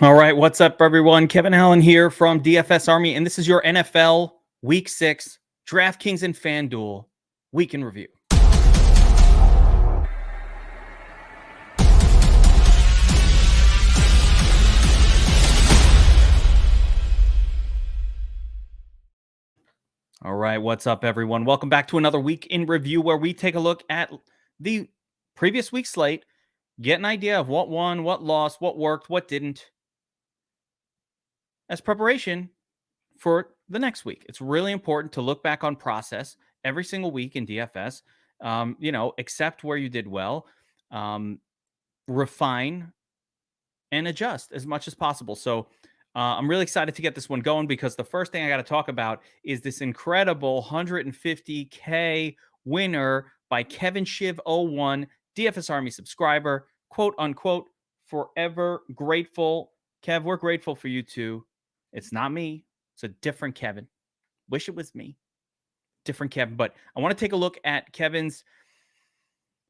All right, what's up, everyone? Kevin Allen here from DFS Army, and this is your NFL Week 6 Draftkings and Fanduel Week in Review. All right, what's up, everyone? Welcome back to another Week in Review where we take a look at the previous week's slate, get an idea of what won, what lost, what worked, what didn't, as preparation for the next week. It's really important to look back on process every single week in DFS. Accept where you did well, refine, and adjust as much as possible. So I'm really excited to get this one going because the first thing I got to talk about is this incredible 150K winner by Kevin Shiv 01, DFS Army subscriber, quote unquote, forever grateful. Kev, we're grateful for you too. It's not me. It's a different Kevin. Wish it was me. Different Kevin. But I want to take a look at Kevin's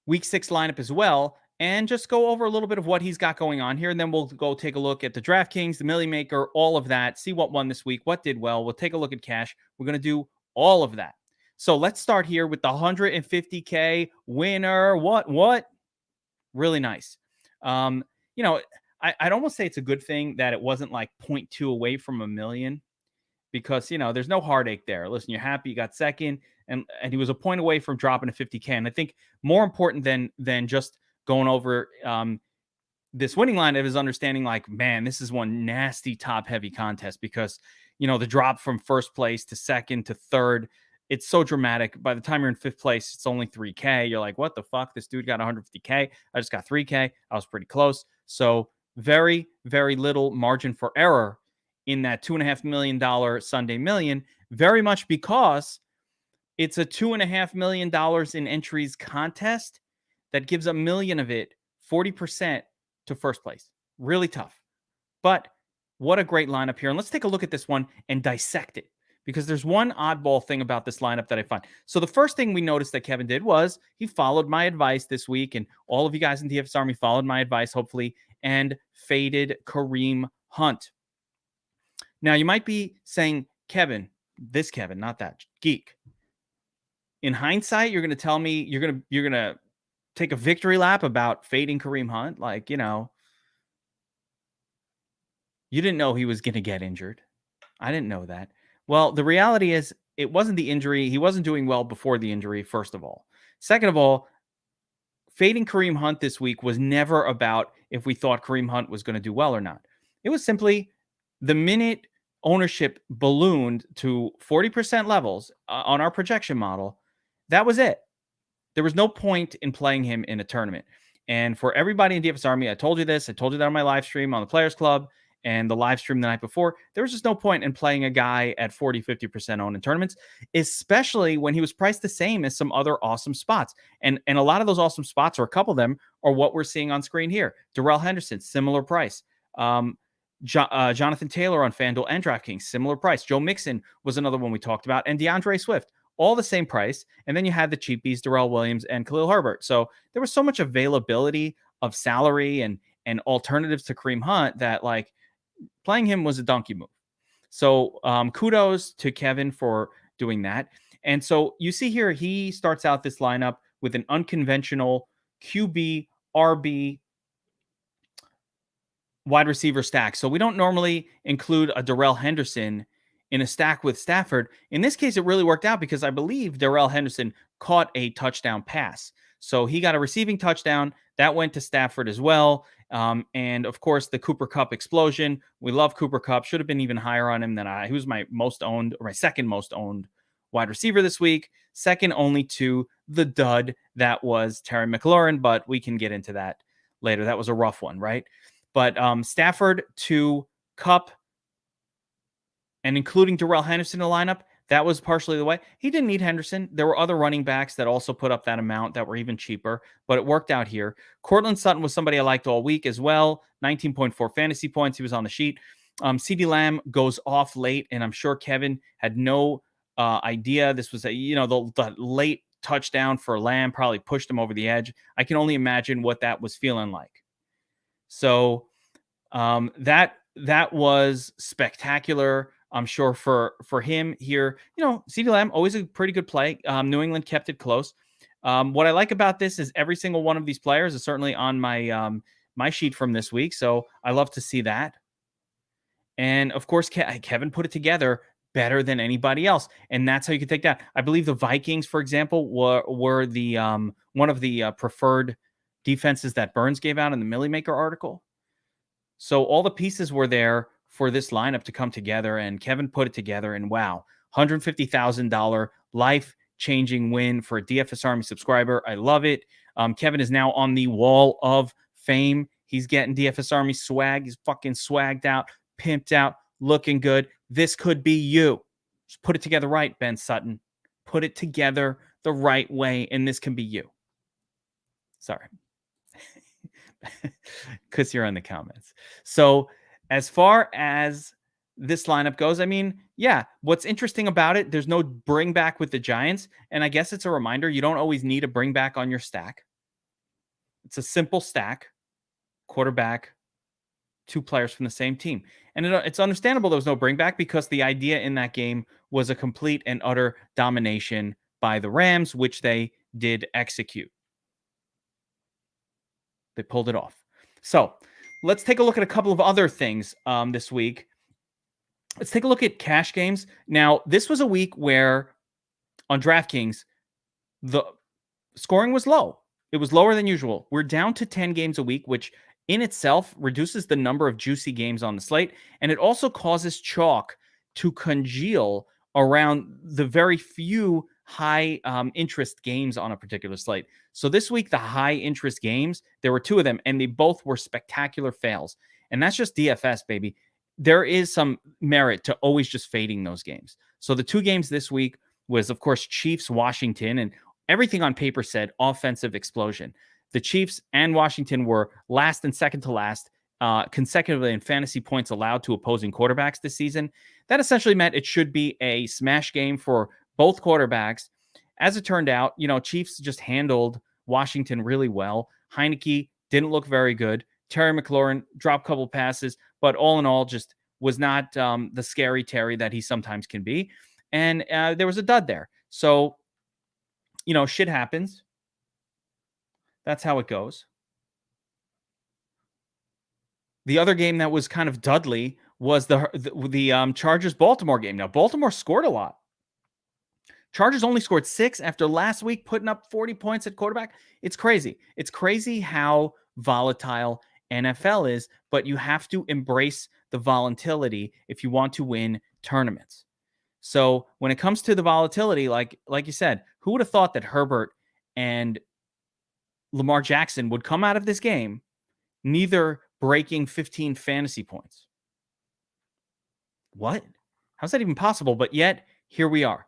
Week 6 lineup as well and just go over a little bit of what he's got going on here. And then we'll go take a look at the Draftkings, the Millie Maker, all of that, see what won this week, what did well. We'll take a look at cash. We're going to do all of that. So let's start here with the 150K winner. What? Really nice. I'd almost say it's a good thing that it wasn't like 0.2 away from a million because, there's no heartache there. Listen, you're happy you got second and he was a point away from dropping to 50K. And I think more important than just going over this winning lineup is understanding like, man, this is one nasty top heavy contest because, the drop from first place to second to third, it's so dramatic. By the time you're in fifth place, it's only 3K. You're like, what the fuck? This dude got 150K. I just got 3K. I was pretty close. So very, very little margin for error in that $2.5 million Sunday million, very much because it's a $2.5 million in entries contest that gives $1 million of it, 40% to first place. Really tough. But what a great lineup here. And let's take a look at this one and dissect it because there's one oddball thing about this lineup that I find. So the first thing we noticed that Kevin did was he followed my advice this week, and all of you guys in DFS Army followed my advice, hopefully, and faded Kareem Hunt. Now, you might be saying, Kevin, this Kevin, not that geek. In hindsight, you're going to tell me you're going to take a victory lap about fading Kareem Hunt. Like, you didn't know he was going to get injured. I didn't know that. Well, the reality is it wasn't the injury. He wasn't doing well before the injury, first of all. Second of all, fading Kareem Hunt this week was never about if we thought Kareem Hunt was going to do well or not. It was simply the minute ownership ballooned to 40% levels on our projection model, that was it. There was no point in playing him in a tournament. And for everybody in DFS Army, I told you this. I told you that on my live stream on the Players Club and the live stream the night before. There was just no point in playing a guy at 40, 50% owned in tournaments, especially when he was priced the same as some other awesome spots. And a lot of those awesome spots, or a couple of them, are what we're seeing on screen here. Darrell Henderson, similar price. Jonathan Taylor on Fanduel and Draftkings, similar price. Joe Mixon was another one we talked about, and DeAndre Swift, all the same price. And then you had the cheapies, Darrell Williams and Khalil Herbert. So there was so much availability of salary and alternatives to Kareem Hunt that like playing him was a donkey move. So kudos to Kevin for doing that. And so you see here, he starts out this lineup with an unconventional QB, RB, wide receiver stack. So we don't normally include a Darrell Henderson in a stack with Stafford. In this case, it really worked out because I believe Darrell Henderson caught a touchdown pass. So he got a receiving touchdown that went to Stafford as well. And of course, the Cooper Kupp explosion. We love Cooper Kupp. Should have been even higher on him than he was my most owned, or my second most owned wide receiver this week. Second only to the dud that was Terry McLaurin, but we can get into that later. That was a rough one, right? But Stafford to Kupp and including Darrell Henderson in the lineup, that was partially the way. He didn't need Henderson. There were other running backs that also put up that amount that were even cheaper, but it worked out here. Cortland Sutton was somebody I liked all week as well. 19.4 fantasy points. He was on the sheet. CeeDee Lamb goes off late, and I'm sure Kevin had no idea. This was the late touchdown for Lamb probably pushed him over the edge. I can only imagine what that was feeling like. So that that was spectacular. I'm sure for him here, CeeDee Lamb, always a pretty good play. New England kept it close. What I like about this is every single one of these players is certainly on my sheet from this week, so I love to see that. And of course, Kevin put it together better than anybody else, and that's how you can take that. I believe the Vikings, for example, were the one of the preferred defenses that Burns gave out in the Millie Maker article. So all the pieces were there for this lineup to come together, and Kevin put it together. And wow, $150,000 life-changing win for a DFS Army subscriber. I love it. Kevin is now on the wall of fame. He's getting DFS Army swag. He's fucking swagged out, pimped out, looking good. This could be you. Just put it together right, Ben Sutton. Put it together the right way, and this can be you. Sorry. Because you're in the comments. So as far as this lineup goes, I mean, yeah, what's interesting about it, there's no bring back with the Giants. And I guess it's a reminder, you don't always need a bring back on your stack. It's a simple stack, quarterback, 2 players from the same team. And it's understandable there was no bring back because the idea in that game was a complete and utter domination by the Rams, which they did execute. They pulled it off. So let's take a look at a couple of other things this week. Let's take a look at cash games. Now, this was a week where on DraftKings, the scoring was low. It was lower than usual. We're down to 10 games a week, which in itself reduces the number of juicy games on the slate. And it also causes chalk to congeal around the very few high interest games on a particular slate. So this week, the high interest games, there were 2 of them, and they both were spectacular fails. And that's just DFS, baby. There is some merit to always just fading those games. So the 2 games this week was, of course, Chiefs, Washington, and everything on paper said offensive explosion. The Chiefs and Washington were last and second to last consecutively in fantasy points allowed to opposing quarterbacks this season. That essentially meant it should be a smash game for both quarterbacks. As it turned out, Chiefs just handled Washington really well. Heineke didn't look very good. Terry McLaurin dropped a couple passes, but all in all, just was not the scary Terry that he sometimes can be. And there was a dud there. So, shit happens. That's how it goes. The other game that was kind of Dudley was the Chargers-Baltimore game. Now, Baltimore scored a lot. Chargers only scored 6 after last week putting up 40 points at quarterback. It's crazy. It's crazy how volatile NFL is, but you have to embrace the volatility if you want to win tournaments. So when it comes to the volatility, like you said, who would have thought that Herbert and Lamar Jackson would come out of this game neither breaking 15 fantasy points? What? How's that even possible? But yet, here we are.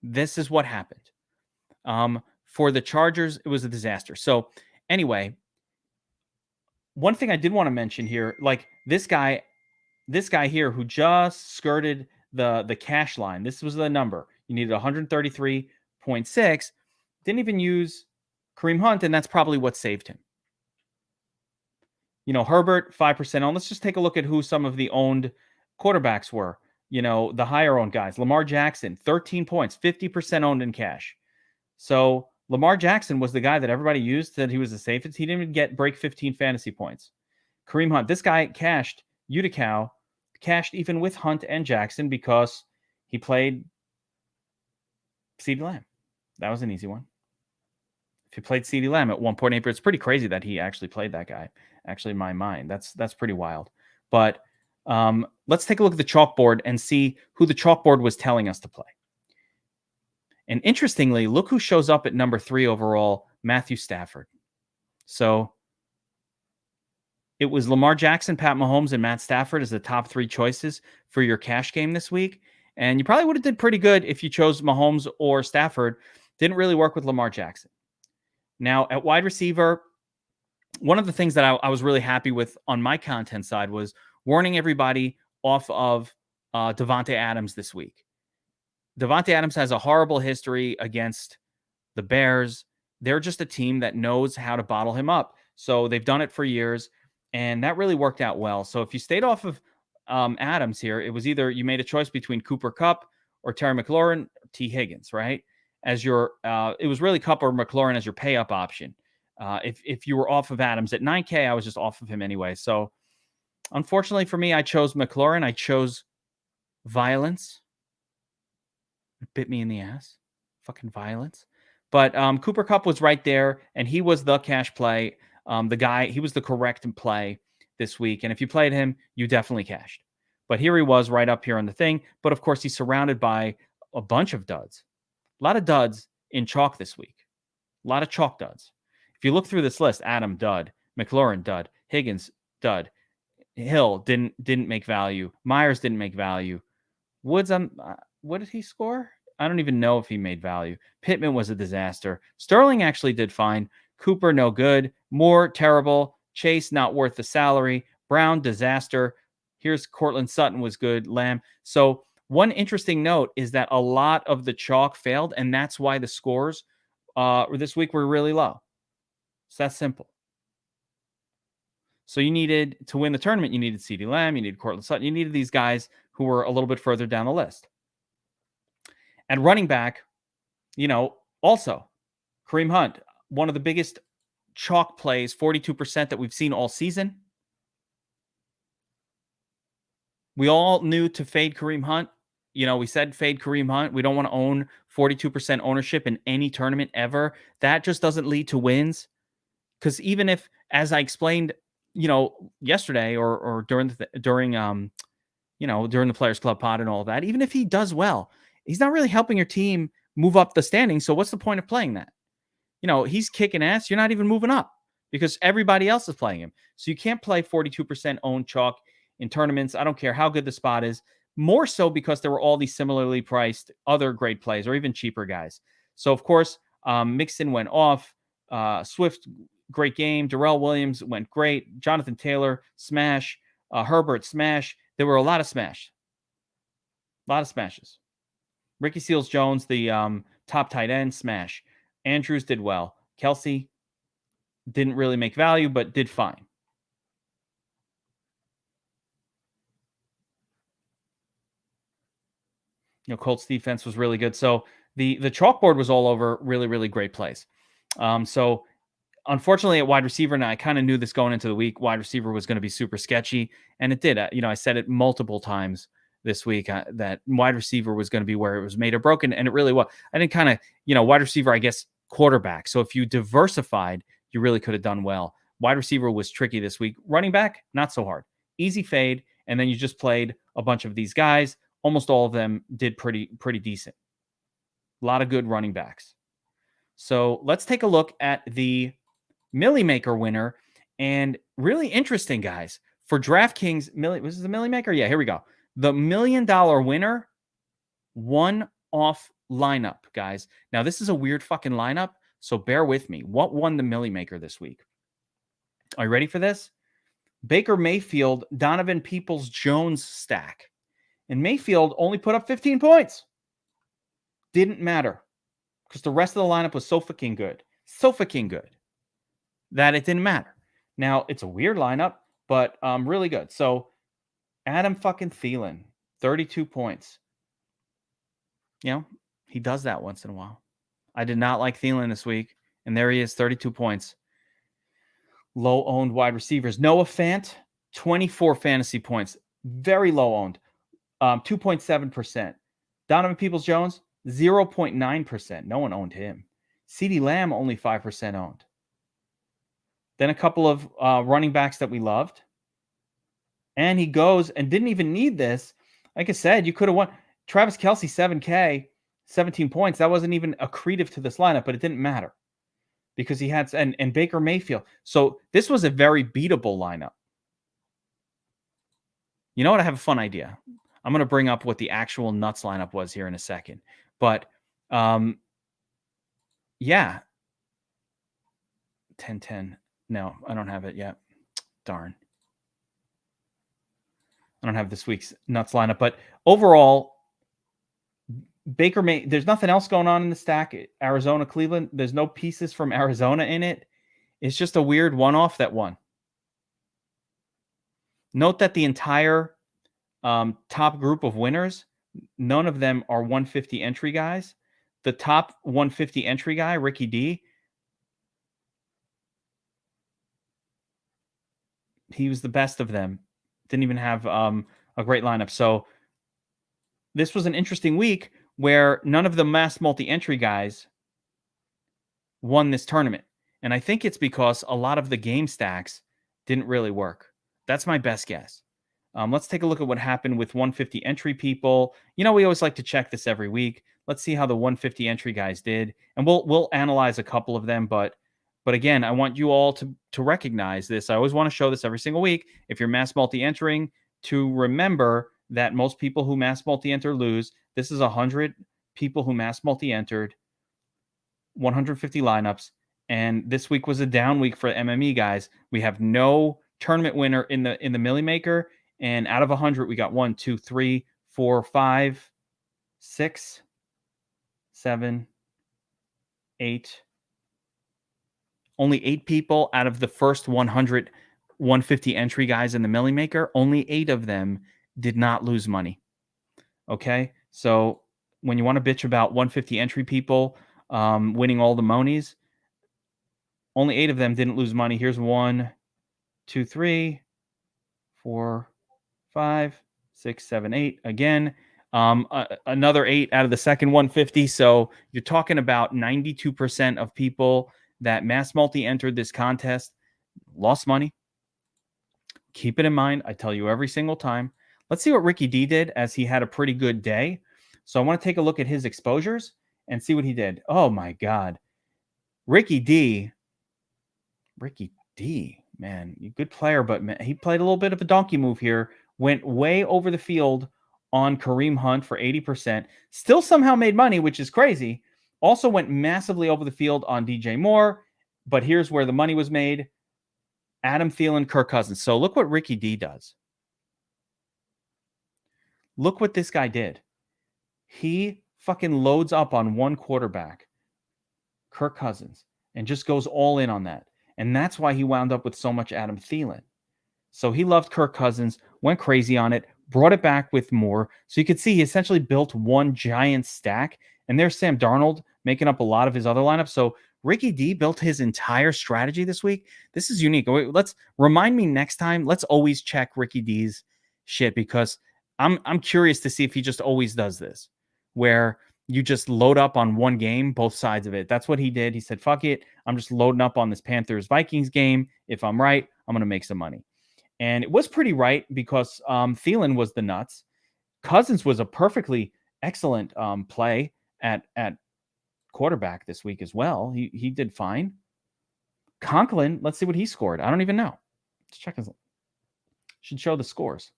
This is what happened. For the Chargers, it was a disaster. So anyway, one thing I did want to mention here, like this guy here who just skirted the cash line. This was the number. You needed 133.6. Didn't even use Kareem Hunt, and that's probably what saved him. Herbert, 5% owned. Let's just take a look at who some of the owned quarterbacks were. The higher owned guys. Lamar Jackson, 13 points, 50% owned in cash. So Lamar Jackson was the guy that everybody used, that he was the safest. He didn't even break 15 fantasy points. Kareem Hunt, this guy cashed even with Hunt and Jackson because he played CeeDee Lamb. That was an easy one. If he played CeeDee Lamb at 1.8, but it's pretty crazy that he actually played that guy. Actually, in my mind, that's pretty wild. But let's take a look at the chalkboard and see who the chalkboard was telling us to play. And interestingly, look who shows up at number 3 overall, Matthew Stafford. So it was Lamar Jackson, Pat Mahomes, and Matt Stafford as the top 3 choices for your cash game this week. And you probably would have did pretty good if you chose Mahomes or Stafford. Didn't really work with Lamar Jackson. Now, at wide receiver, one of the things that I was really happy with on my content side was warning everybody off of Davante Adams this week. Davante Adams has a horrible history against the Bears. They're just a team that knows how to bottle him up. So they've done it for years, and that really worked out well. So if you stayed off of Adams here, it was either you made a choice between Cooper Kupp or Terry McLaurin, T. Higgins, right? As your, it was really Kupp or McLaurin as your pay up option. If you were off of Adams at 9K, I was just off of him anyway. So unfortunately for me, I chose McLaurin. I chose violence. It bit me in the ass. Fucking violence. But Cooper Kupp was right there, and he was the cash play. The guy, he was the correct play this week. And if you played him, you definitely cashed. But here he was right up here on the thing. But of course, he's surrounded by a bunch of duds. A lot of duds in chalk this week. A lot of chalk duds. If you look through this list, Adam, dud. McLaurin, dud. Higgins, dud. Hill didn't make value. Myers didn't make value. Woods, what did he score? I don't even know if he made value. Pittman was a disaster. Sterling actually did fine. Cooper, no good. Moore, terrible. Chase, not worth the salary. Brown, disaster. Here's Cortland Sutton was good. Lamb. So one interesting note is that a lot of the chalk failed, and that's why the scores this week were really low. So that's simple. So you needed to win the tournament, you needed CeeDee Lamb, you needed Cortland Sutton, you needed these guys who were a little bit further down the list. And running back, also Kareem Hunt, one of the biggest chalk plays, 42% that we've seen all season. We all knew to fade Kareem Hunt. We said fade Kareem Hunt. We don't want to own 42% ownership in any tournament ever. That just doesn't lead to wins. Because even if, as I explained, yesterday or during the Players Club pod and all that, even if he does well, he's not really helping your team move up the standings. So what's the point of playing that? He's kicking ass. You're not even moving up because everybody else is playing him. So you can't play 42% owned chalk in tournaments. I don't care how good the spot is. More so because there were all these similarly priced other great plays or even cheaper guys. So of course, Mixon went off. Swift, great game. Darrell Williams went great. Jonathan Taylor, smash. Herbert, smash. There were a lot of smash. A lot of smashes. Ricky Seals-Jones, the top tight end, smash. Andrews did well. Kelsey didn't really make value, but did fine. Colts defense was really good. So the chalkboard was all over really, really great plays. So unfortunately at wide receiver, and I kind of knew this going into the week, wide receiver was going to be super sketchy. And it did. I said it multiple times this week that wide receiver was going to be where it was made or broken. And it really was. I didn't kind of, wide receiver, I guess, quarterback. So if you diversified, you really could have done well. Wide receiver was tricky this week. Running back, not so hard. Easy fade. And then you just played a bunch of these guys. Almost all of them did pretty decent. A lot of good running backs. So let's take a look at the Millie Maker winner. And really interesting, guys. For DraftKings, was this the Millie Maker? Yeah, here we go. The $1 million winner, one-off lineup, guys. Now, this is a weird fucking lineup, so bear with me. What won the Millie Maker this week? Are you ready for this? Baker Mayfield, Donovan Peoples-Jones stack. And Mayfield only put up 15 points. Didn't matter. Because the rest of the lineup was so fucking good. So fucking good. That it didn't matter. Now, it's a weird lineup, but really good. So, Adam fucking Thielen, 32 points. He does that once in a while. I did not like Thielen this week. And there he is, 32 points. Low-owned wide receivers. Noah Fant, 24 fantasy points. Very low-owned. 2.7%. Donovan Peoples-Jones, 0.9%. No one owned him. CeeDee Lamb, only 5% owned. Then a couple of running backs that we loved. And he goes and didn't even need this. Like I said, you could have won. Travis Kelce, 7K, 17 points. That wasn't even accretive to this lineup, but it didn't matter. Because he had, and Baker Mayfield. So this was a very beatable lineup. You know what? I have a fun idea. I'm going to bring up what the actual nuts lineup was here in a second. But, yeah. 10-10. No, I don't have it yet. Darn. I don't have this week's nuts lineup. But overall, there's nothing else going on in the stack. Arizona, Cleveland. There's no pieces from Arizona in it. It's just a weird one-off that won. Note that the entire top group of winners, none of them are 150 entry guys. The top 150 entry guy, Ricky D, he was the best of them. Didn't even have a great lineup. So this was an interesting week where none of the mass multi-entry guys won this tournament. And I think it's because a lot of the game stacks didn't really work. That's my best guess. Let's take a look at what happened with 150 entry people. We always like to check this every week. Let's see how the 150 entry guys did, and we'll analyze a couple of them. But again, I want you all to recognize this. I always want to show this every single week. If you're mass multi-entering, to remember that most people who mass multi-enter lose. This is 100 people who mass multi-entered, 150 lineups, and this week was a down week for MME guys. We have no tournament winner in the Millie Maker. And out of 100, we got 1, 2, 3, 4, 5, 6, 7, 8. Only 8 people out of the first 100, 150 entry guys in the Millie Maker. Only 8 of them did not lose money. Okay? So when you want to bitch about 150 entry people winning all the monies, only 8 of them didn't lose money. Here's 1, 2, 3, 4, 5, 6, 7, 8. Again, another 8 out of the second 150. So you're talking about 92% of people that mass multi entered this contest lost money. Keep it in mind. I tell you every single time. Let's see what Ricky D did, as he had a pretty good day. So I want to take a look at his exposures and see what he did. Oh my God. Ricky D, man, good player, but man, he played a little bit of a donkey move here. Went way over the field on Kareem Hunt for 80%. Still somehow made money, which is crazy. Also went massively over the field on DJ Moore. But here's where the money was made. Adam Thielen, Kirk Cousins. So look what Ricky D does. Look what this guy did. He fucking loads up on one quarterback, Kirk Cousins, and just goes all in on that. And that's why he wound up with so much Adam Thielen. So he loved Kirk Cousins, went crazy on it, brought it back with more. So you could see he essentially built one giant stack. And there's Sam Darnold making up a lot of his other lineups. So Ricky D built his entire strategy this week. This is unique. Let's remind me next time. Let's always check Ricky D's shit, because I'm curious to see if he just always does this, where you just load up on one game, both sides of it. That's what he did. He said, fuck it. I'm just loading up on this Panthers-Vikings game. If I'm right, I'm going to make some money. And it was pretty right, because Thielen was the nuts. Cousins was a perfectly excellent play at quarterback this week as well. He did fine. Conklin, let's see what he scored. I don't even know. Let's check his. Should show the scores.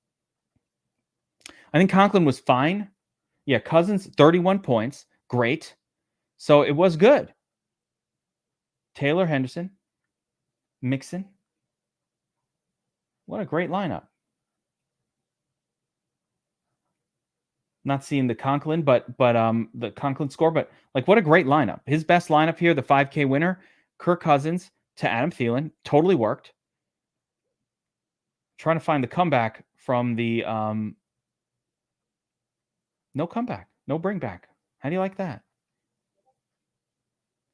I think Conklin was fine. Yeah, Cousins, 31 points. Great. So it was good. Taylor, Henderson, Mixon. What a great lineup. Not seeing the Conklin, but the Conklin score, but like, what a great lineup. His best lineup here, the 5K winner, Kirk Cousins to Adam Thielen, totally worked. Trying to find the comeback from the no comeback, no bring back. How do you like that?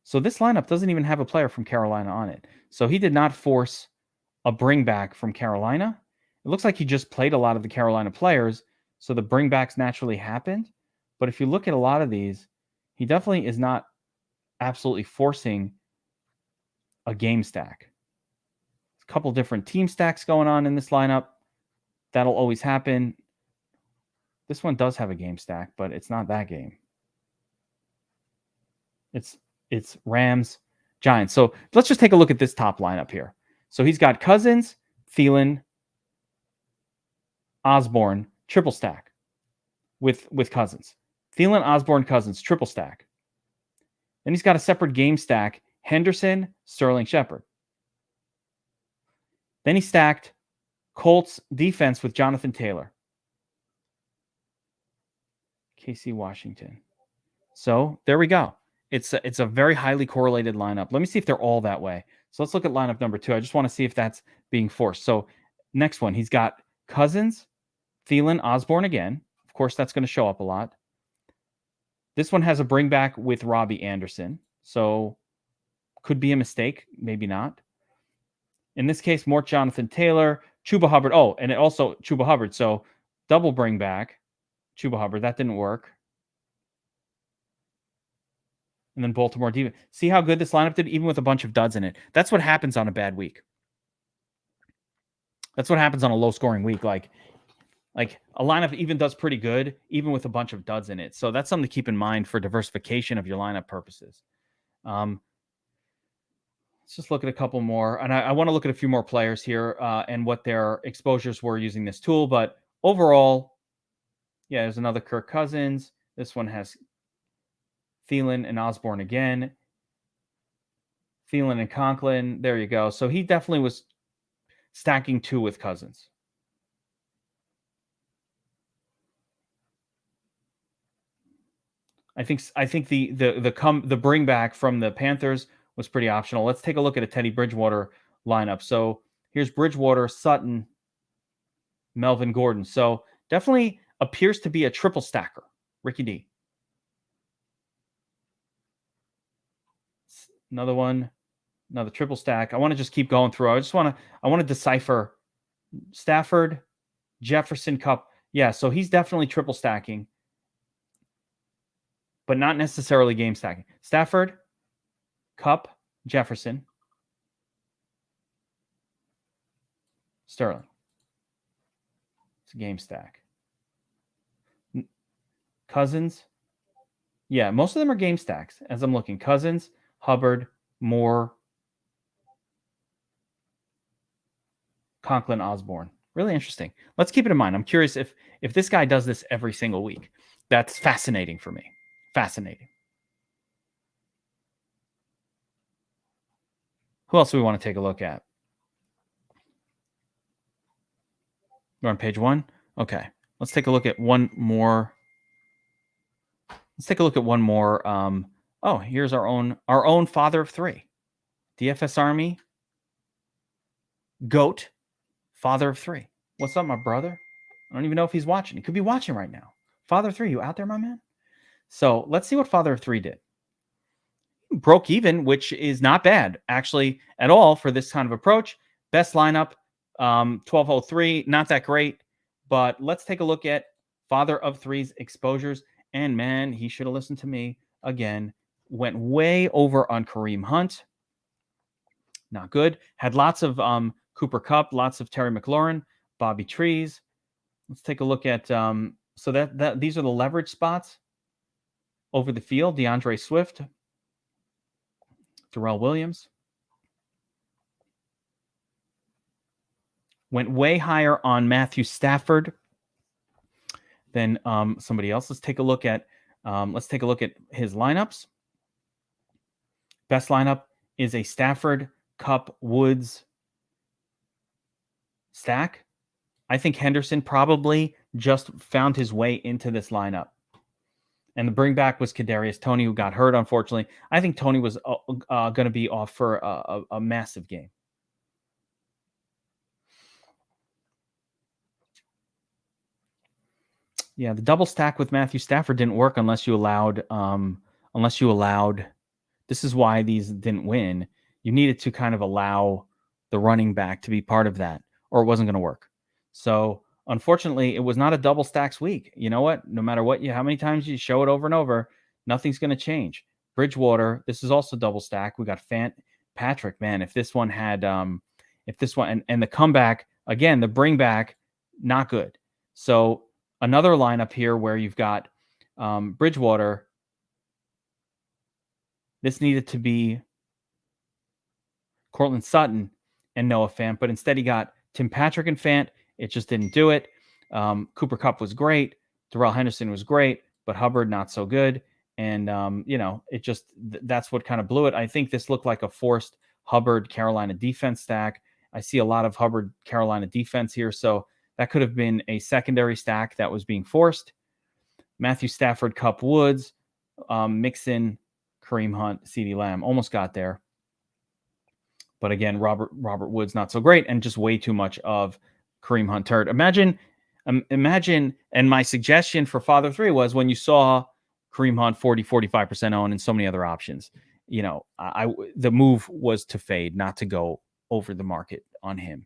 So this lineup doesn't even have a player from Carolina on it. So he did not force a bring back from Carolina. It looks like he just played a lot of the Carolina players, so the bringbacks naturally happened. But if you look at a lot of these, he definitely is not absolutely forcing a game stack. A couple different team stacks going on in this lineup. That'll always happen. This one does have a game stack, but it's not that game. It's Rams, Giants. So let's just take a look at this top lineup here. So he's got Cousins, Thielen, Osborne, triple stack with Cousins. Thielen, Osborne, Cousins, triple stack. Then he's got a separate game stack, Henderson, Sterling, Shepard. Then he stacked Colts defense with Jonathan Taylor, KC Washington. So there we go. It's a very highly correlated lineup. Let me see if they're all that way. So let's look at lineup number 2. I just want to see if that's being forced. So next one, he's got Cousins, Thielen, Osborne again. Of course, that's going to show up a lot. This one has a bring back with Robbie Anderson. So could be a mistake, maybe not. In this case, more Jonathan Taylor, Chuba Hubbard. Oh, and it also Chuba Hubbard. So double bring back Chuba Hubbard. That didn't work. And then Baltimore defense. See how good this lineup did, even with a bunch of duds in it. That's what happens on a bad week. That's what happens on a low-scoring week. Like a lineup even does pretty good, even with a bunch of duds in it. So that's something to keep in mind for diversification of your lineup purposes. Let's just look at a couple more. And I want to look at a few more players here and what their exposures were using this tool. But overall, yeah, there's another Kirk Cousins. This one has Thielen and Osborne again. Thielen and Conklin. There you go. So he definitely was stacking 2 with Cousins. I think the bring back from the Panthers was pretty optional. Let's take a look at a Teddy Bridgewater lineup. So here's Bridgewater, Sutton, Melvin Gordon. So definitely appears to be a triple stacker. Ricky D. Another one, another triple stack. I want to just keep going through. I want to decipher Stafford, Jefferson, Cup. Yeah, so he's definitely triple stacking, but not necessarily game stacking. Stafford, Cup, Jefferson, Sterling. It's a game stack. Cousins. Yeah, most of them are game stacks as I'm looking. Cousins, Hubbard, Moore, Conklin, Osborne. Really interesting. Let's keep it in mind. I'm curious if this guy does this every single week. That's fascinating for me. Fascinating. Who else do we want to take a look at? We're on page 1. Okay. Let's take a look at one more. Let's take a look at one more. Oh, here's our own father of 3. DFS Army. GOAT. Father of 3. What's up, my brother? I don't even know if he's watching. He could be watching right now. Father of 3, you out there, my man? So let's see what Father of 3 did. Broke even, which is not bad, actually, at all for this kind of approach. Best lineup, 1203. Not that great, but let's take a look at Father of 3's exposures. And man, he should have listened to me again. Went way over on Kareem Hunt. Not good. Had lots of Cooper Kupp, lots of Terry McLaurin, Bobby Trees. Let's take a look at so that these are the leverage spots over the field. DeAndre Swift, Darrell Williams. Went way higher on Matthew Stafford than somebody else. Let's take a look at his lineups. Best lineup is a Stafford, Kupp, Woods stack. I think Henderson probably just found his way into this lineup. And the bring back was Kadarius Toney, who got hurt, unfortunately. I think Toney was going to be off for a massive game. Yeah, the double stack with Matthew Stafford didn't work unless you allowed. This is why these didn't win. You needed to kind of allow the running back to be part of that, or it wasn't going to work. So unfortunately, it was not a double stacks week. You know what? No matter how many times you show it over and over, nothing's going to change. Bridgewater, this is also double stack. We got Patrick, man. If this one had, and the comeback again, the bring back, not good. So another lineup here where you've got Bridgewater. This needed to be Cortland Sutton and Noah Fant, but instead he got Tim Patrick and Fant. It just didn't do it. Cooper Kupp was great. Darrell Henderson was great, but Hubbard not so good. And, it just that's what kind of blew it. I think this looked like a forced Hubbard Carolina defense stack. I see a lot of Hubbard Carolina defense here. So that could have been a secondary stack that was being forced. Matthew Stafford, Kupp, Woods, Mixon, Kareem Hunt, CeeDee Lamb. Almost got there. But again, Robert Woods not so great, and just way too much of Kareem Hunt turd. Imagine Imagine, and my suggestion for Father 3 was when you saw Kareem Hunt 45% owned and so many other options, the move was to fade, not to go over the market on him.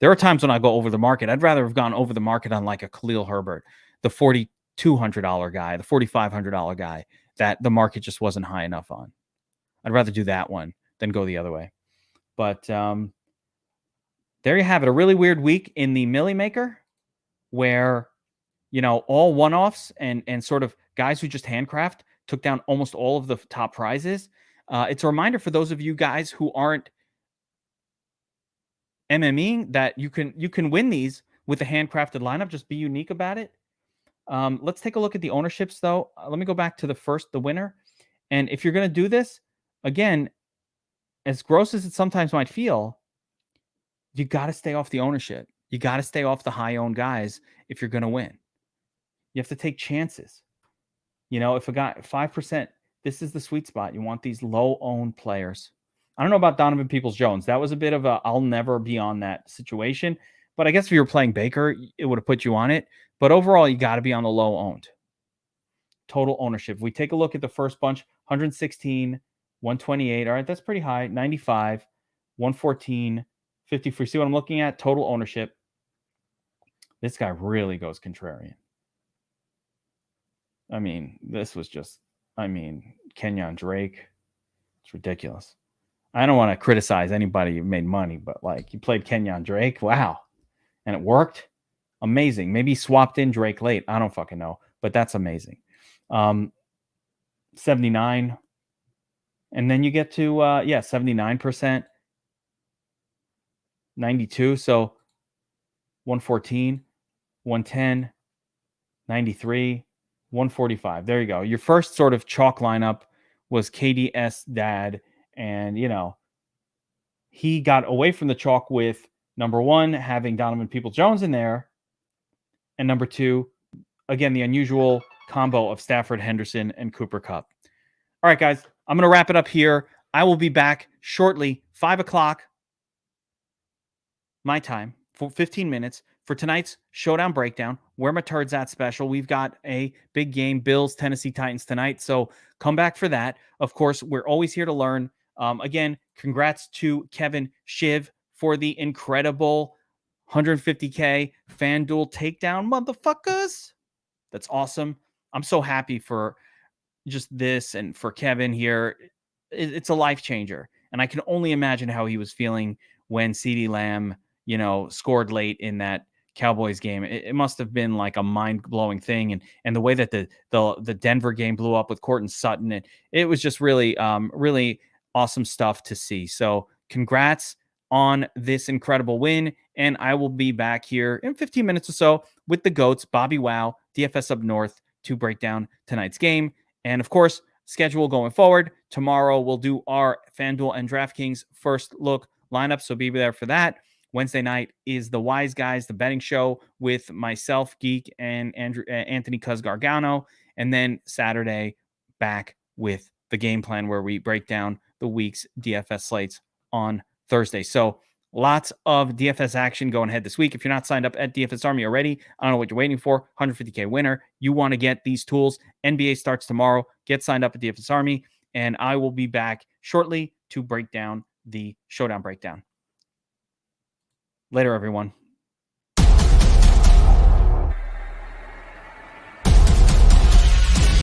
There are times when I go over the market. I'd rather have gone over the market on like a Khalil Herbert, the $4,200 guy, the $4,500 guy that the market just wasn't high enough on. I'd rather do that one than go the other way. But there you have it. A really weird week in the Millie Maker where, all one-offs and sort of guys who just handcraft took down almost all of the top prizes. It's a reminder for those of you guys who aren't MMEing that you can win these with a handcrafted lineup. Just be unique about it. Let's take a look at the ownerships, though. Let me go back to the winner. And if you're going to do this, again, as gross as it sometimes might feel, you got to stay off the ownership. You got to stay off the high-owned guys if you're going to win. You have to take chances. If a guy 5%, this is the sweet spot. You want these low-owned players. I don't know about Donovan Peoples-Jones. That was a bit of a I'll never be on that situation. But I guess if you were playing Baker, it would have put you on it. But overall, you got to be on the low-owned. Total ownership. If we take a look at the first bunch, 116, 128. All right, that's pretty high. 95, 114, 54. See what I'm looking at? Total ownership. This guy really goes contrarian. I mean, this was just, Kenyon Drake. It's ridiculous. I don't want to criticize anybody who made money, but like you played Kenyon Drake. Wow. And it worked. Amazing. Maybe he swapped in Drake late. I don't fucking know, but that's amazing. 79. And then you get to, 79%, 92. So 114, 110, 93, 145. There you go. Your first sort of chalk lineup was KDS Dad. And, he got away from the chalk with number one, having Donovan Peoples-Jones in there. And number two, again, the unusual combo of Stafford, Henderson, and Cooper Kupp. All right, guys, I'm going to wrap it up here. I will be back shortly, 5 o'clock my time, for 15 minutes for tonight's Showdown Breakdown. Where my turds at special. We've got a big game, Bills, Tennessee Titans tonight. So come back for that. Of course, we're always here to learn. Again, congrats to Kevin Shiv for the incredible 150K FanDuel takedown, motherfuckers. That's awesome. I'm so happy for just this and for Kevin here. It's a life changer. And I can only imagine how he was feeling when CeeDee Lamb, scored late in that Cowboys game. It must have been like a mind-blowing thing. And the way that the Denver game blew up with Courtland Sutton, it was just really, really awesome stuff to see. So congrats on this incredible win. And I will be back here in 15 minutes or so with the GOATs, Bobby Wow, DFS Up North, to break down tonight's game. And of course, schedule going forward. Tomorrow we'll do our FanDuel and DraftKings first look lineup. So be there for that. Wednesday night is the Wise Guys, the betting show with myself, Geek, and Anthony Cuz Gargano. And then Saturday, back with the game plan where we break down the week's DFS slates on Thursday. So lots of DFS action going ahead this week. If you're not signed up at DFS Army already, I don't know what you're waiting for. 150K winner. You want to get these tools. NBA starts tomorrow. Get signed up at DFS Army. And I will be back shortly to break down the Showdown Breakdown. Later, everyone.